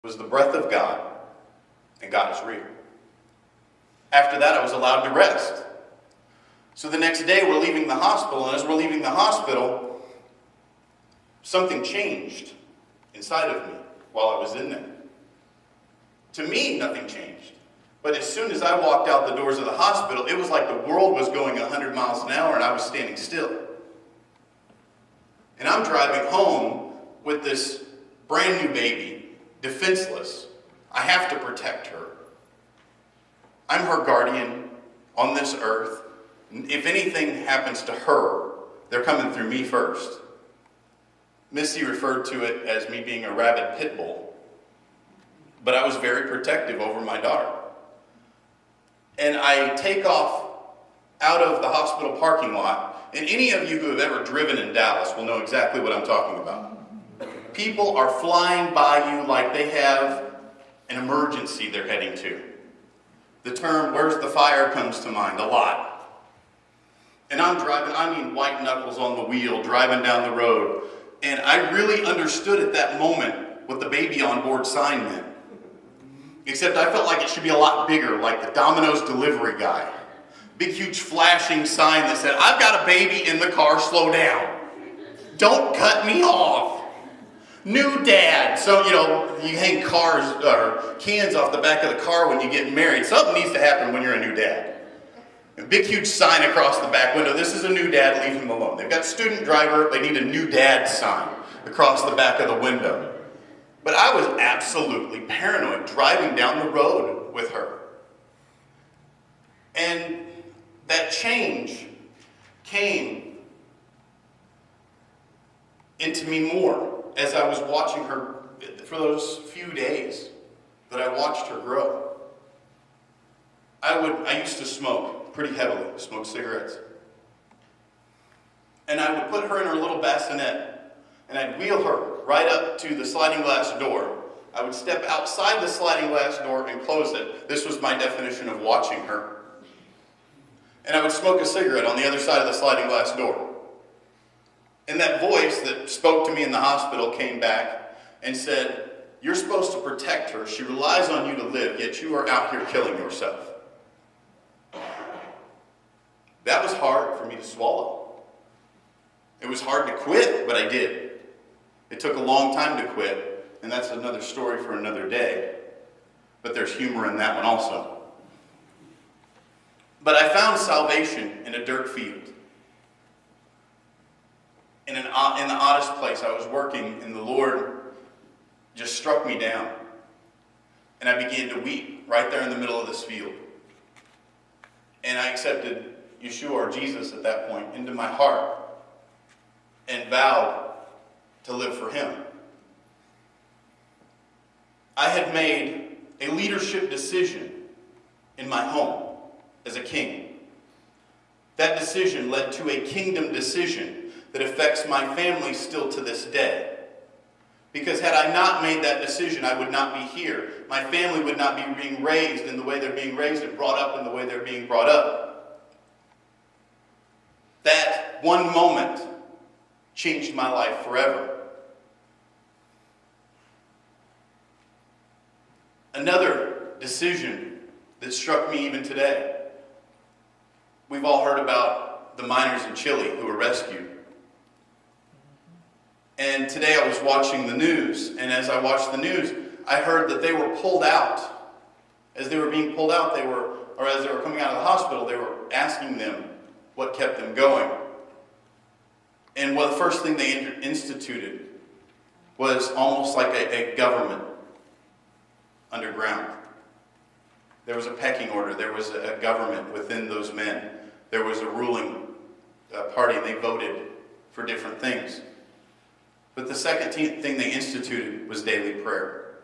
was the breath of God, and God is real. After that, I was allowed to rest. So the next day, we're leaving the hospital, and as we're leaving the hospital, something changed inside of me while I was in there. To me, nothing changed. But as soon as I walked out the doors of the hospital, it was like the world was going 100 miles an hour, and I was standing still. And I'm driving home with this brand new baby, defenseless. I have to protect her. I'm her guardian on this earth. If anything happens to her, they're coming through me first. Missy referred to it as me being a rabid pit bull. But I was very protective over my daughter. And I take off out of the hospital parking lot. And any of you who have ever driven in Dallas will know exactly what I'm talking about. People are flying by you like they have an emergency they're heading to. The term, "where's the fire," comes to mind a lot. And I'm driving, I mean white knuckles on the wheel, driving down the road. And I really understood at that moment what the baby on board sign meant. Except I felt like it should be a lot bigger, like the Domino's delivery guy. Big, huge flashing sign that said, "I've got a baby in the car, slow down. Don't cut me off. New dad." So, you hang cars or cans off the back of the car when you get married. Something needs to happen when you're a new dad. A big, huge sign across the back window. "This is a new dad, leave him alone." They've got student driver, they need a new dad sign across the back of the window. But I was absolutely paranoid driving down the road with her. And that change came into me more as I was watching her for those few days that I watched her grow. I used to smoke pretty heavily, smoke cigarettes. And I would put her in her little bassinet, and I'd wheel her right up to the sliding glass door. I would step outside the sliding glass door and close it. This was my definition of watching her. And I would smoke a cigarette on the other side of the sliding glass door. And that voice that spoke to me in the hospital came back and said, "You're supposed to protect her. She relies on you to live, yet you are out here killing yourself." That was hard for me to swallow. It was hard to quit, but I did. It took a long time to quit, and that's another story for another day. But there's humor in that one also. But I found salvation in a dirt field. In the oddest place. I was working, and the Lord just struck me down. And I began to weep right there in the middle of this field. And I accepted Yeshua, or Jesus at that point, into my heart and vowed to live for Him. I had made a leadership decision in my home as a king. That decision led to a kingdom decision that affects my family still to this day. Because had I not made that decision, I would not be here. My family would not be being raised in the way they're being raised and brought up in the way they're being brought up. That one moment changed my life forever. Another decision that struck me even today. We've all heard about the miners in Chile who were rescued. And today I was watching the news, and as I watched the news, I heard that they were pulled out. As they were being pulled out, as they were coming out of the hospital, they were asking them what kept them going. And the first thing they instituted was almost like a government underground. There was a pecking order. There was a government within those men. There was a ruling party. They voted for different things. But the second thing they instituted was daily prayer.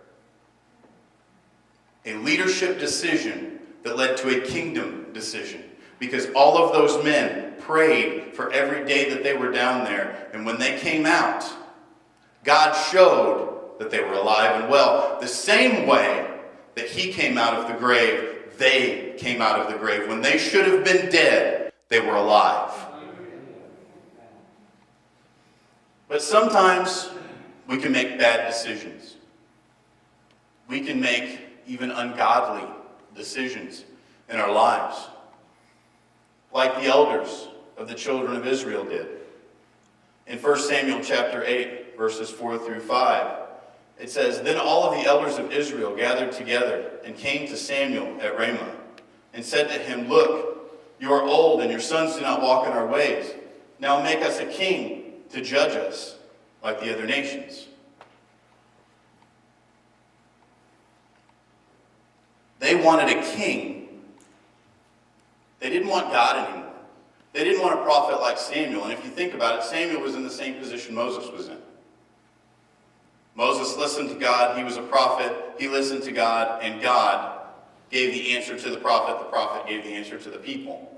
A leadership decision that led to a kingdom decision. Because all of those men prayed for every day that they were down there. And when they came out, God showed that they were alive and well. The same way that He came out of the grave, they came out of the grave. When they should have been dead, they were alive. But sometimes we can make bad decisions. we can make even ungodly decisions in our lives, like the elders of the children of Israel did. In 1 Samuel chapter 8, verses 4 through 5, it says, "Then all of the elders of Israel gathered together and came to Samuel at Ramah and said to him, 'Look, you are old and your sons do not walk in our ways. Now make us a king to judge us like the other nations.'" They wanted a king. They didn't want God anymore. They didn't want a prophet like Samuel. And if you think about it, Samuel was in the same position Moses was in. Moses listened to God. He was a prophet. He listened to God, and God gave the answer to the prophet gave the answer to the people.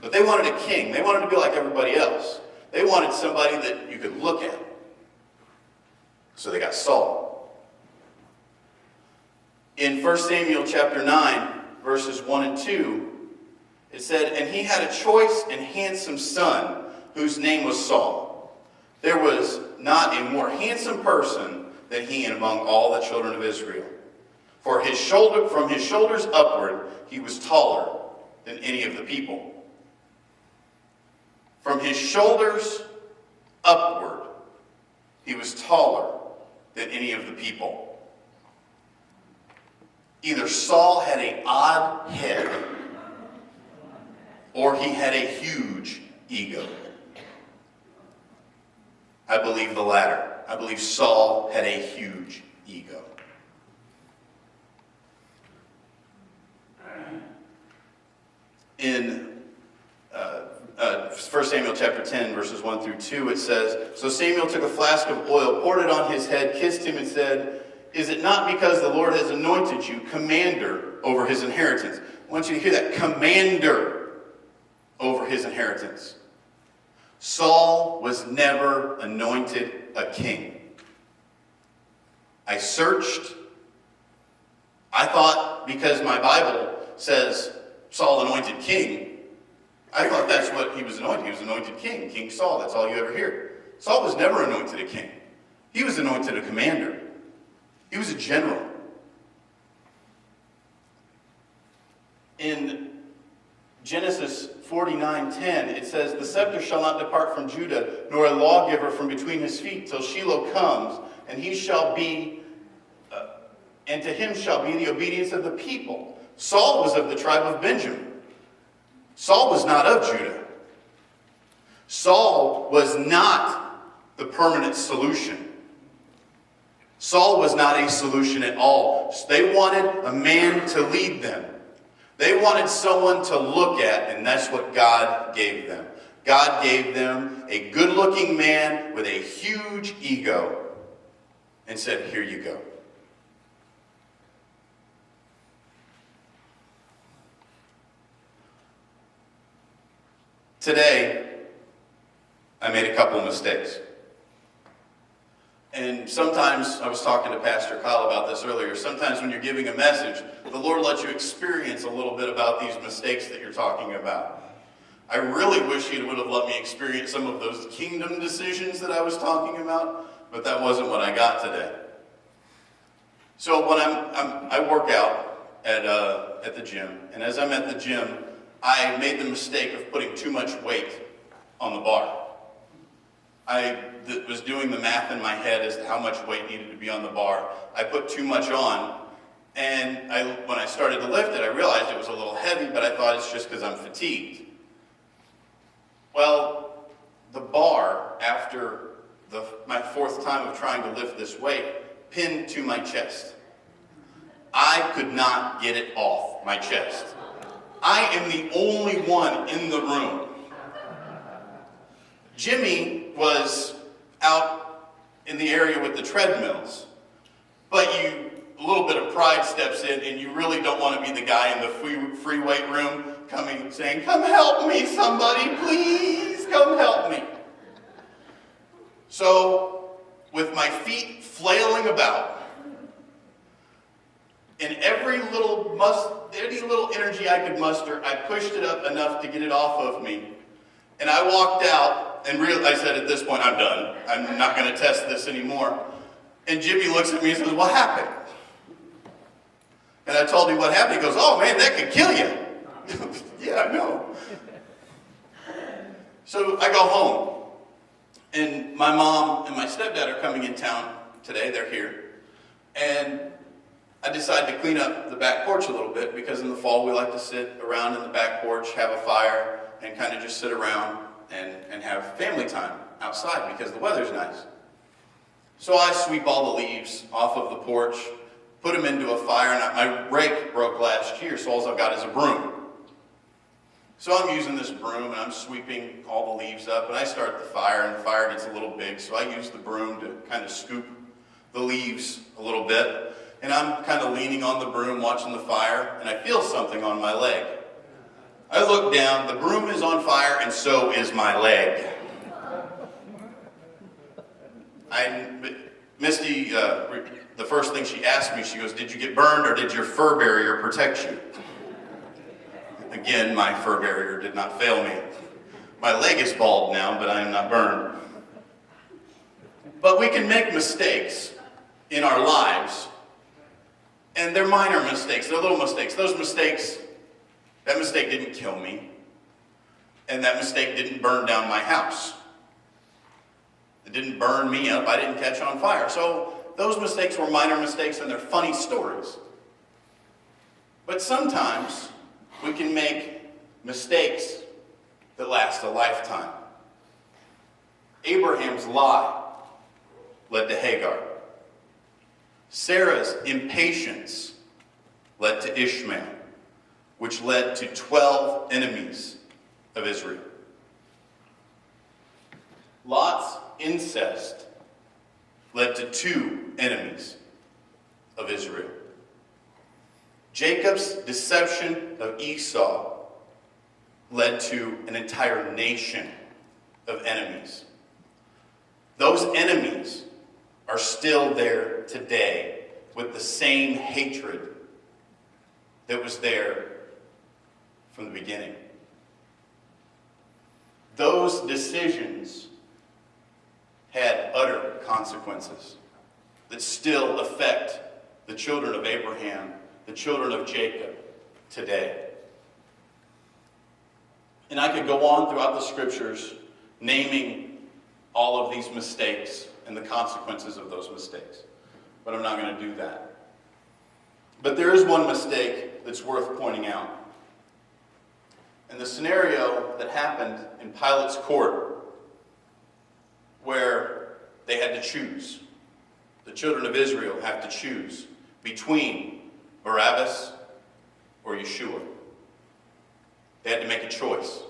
But they wanted a king. They wanted to be like everybody else. They wanted somebody that you could look at. So they got Saul. In 1 Samuel chapter 9, verses 1 and 2, it said, "And he had a choice and handsome son, whose name was Saul. There was not a more handsome person than he among all the children of Israel. For from his shoulders upward, he was taller than any of the people." From his shoulders upward, he was taller than any of the people. Either Saul had an odd head, or he had a huge ego. I believe the latter. I believe Saul had a huge ego. In 1 Samuel chapter 10, verses 1 through 2, it says, "So Samuel took a flask of oil, poured it on his head, kissed him, and said, 'Is it not because the Lord has anointed you commander over his inheritance?'" I want you to hear that. Commander over his inheritance. Saul was never anointed a king. I searched. I thought because my Bible says Saul anointed king, I thought that's what he was anointed. He was anointed king, King Saul. That's all you ever hear. Saul was never anointed a king. He was anointed a commander. He was a general. In Genesis 49:10, it says, "The scepter shall not depart from Judah, nor a lawgiver from between his feet, till Shiloh comes, and he shall be, and to him shall be the obedience of the people." Saul was of the tribe of Benjamin. Saul was not of Judah. Saul was not the permanent solution. Saul was not a solution at all. They wanted a man to lead them. They wanted someone to look at, and that's what God gave them. God gave them a good-looking man with a huge ego and said, "Here you go." Today, I made a couple of mistakes. And sometimes, I was talking to Pastor Kyle about this earlier, sometimes when you're giving a message, the Lord lets you experience a little bit about these mistakes that you're talking about. I really wish He would have let me experience some of those kingdom decisions that I was talking about, but that wasn't what I got today. So when I work out at the gym, and as I'm at the gym, I made the mistake of putting too much weight on the bar. I was doing the math in my head as to how much weight needed to be on the bar. I put too much on, and when I started to lift it, I realized it was a little heavy, but I thought it's just because I'm fatigued. Well, the bar, after my fourth time of trying to lift this weight, pinned to my chest. I could not get it off my chest. I am the only one in the room. Jimmy was out in the area with the treadmills, but a little bit of pride steps in, and you really don't want to be the guy in the free weight room coming saying, "Come help me, somebody, please, come help me." So, with my feet flailing about, and any little energy I could muster, I pushed it up enough to get it off of me. And I walked out and I said, at this point, I'm done. I'm not going to test this anymore. And Jimmy looks at me and says, "What happened?" And I told him what happened. He goes, oh man, that could kill you. Yeah, I know. So I go home, and my mom and my stepdad are coming in town today. They're here. And I decided to clean up the back porch a little bit, because in the fall we like to sit around in the back porch, have a fire, and kind of just sit around and have family time outside because the weather's nice. So I sweep all the leaves off of the porch, put them into a fire, and my rake broke last year, so all I've got is a broom. So I'm using this broom, and I'm sweeping all the leaves up, and I start the fire, and the fire gets a little big, so I use the broom to kind of scoop the leaves a little bit, and I'm kind of leaning on the broom, watching the fire, and I feel something on my leg. I look down, the broom is on fire, and so is my leg. Misty, the first thing she asked me, she goes, did you get burned, or did your fur barrier protect you? Again, my fur barrier did not fail me. My leg is bald now, but I am not burned. But we can make mistakes in our lives, and they're minor mistakes, they're little mistakes. Those mistakes, that mistake didn't kill me, and that mistake didn't burn down my house. It didn't burn me up, I didn't catch on fire. So those mistakes were minor mistakes, and they're funny stories. But sometimes we can make mistakes that last a lifetime. Abraham's lie led to Hagar. Sarah's impatience led to Ishmael, which led to 12 enemies of Israel. Lot's incest led to 2 enemies of Israel. Jacob's deception of Esau led to an entire nation of enemies. Those enemies are still there today with the same hatred that was there from the beginning. Those decisions had utter consequences that still affect the children of Abraham, the children of Jacob today. And I could go on throughout the scriptures naming all of these mistakes and the consequences of those mistakes, but I'm not going to do that. But there is one mistake that's worth pointing out. And the scenario that happened in Pilate's court, where they had to choose, the children of Israel have to choose between Barabbas or Yeshua. They had to make a choice.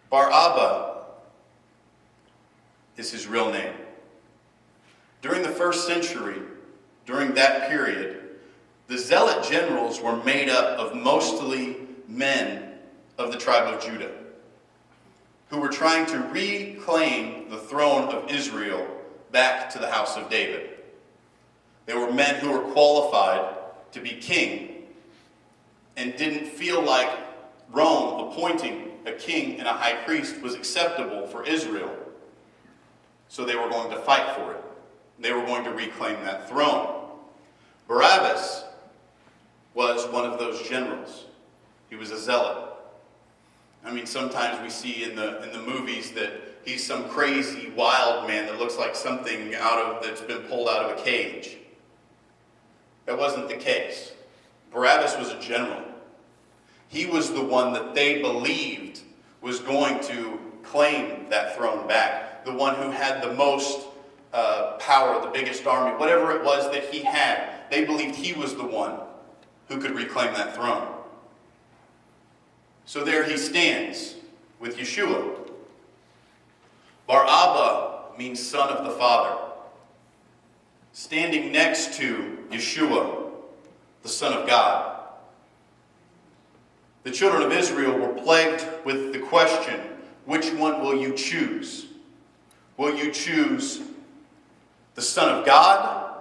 Bar-Abba is his real name. During the first century, during that period, the zealot generals were made up of mostly men of the tribe of Judah, who were trying to reclaim the throne of Israel back to the house of David. They were men who were qualified to be king and didn't feel like Rome appointing a king and a high priest was acceptable for Israel. So they were going to fight for it. They were going to reclaim that throne. Barabbas was one of those generals. He was a zealot. I mean, sometimes we see in the movies that he's some crazy wild man that looks like something that's been pulled out of a cage. That wasn't the case. Barabbas was a general. He was the one that they believed was going to claim that throne back. The one who had the most power, the biggest army, whatever it was that he had. They believed he was the one who could reclaim that throne. So there he stands with Yeshua. Bar-Abba means son of the Father. Standing next to Yeshua, the Son of God. The children of Israel were plagued with the question, which one will you choose? Will you choose the Son of God,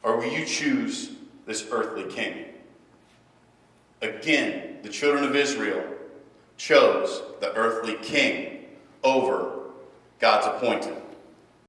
or will you choose this earthly king? Again, the children of Israel chose the earthly king over God's appointed.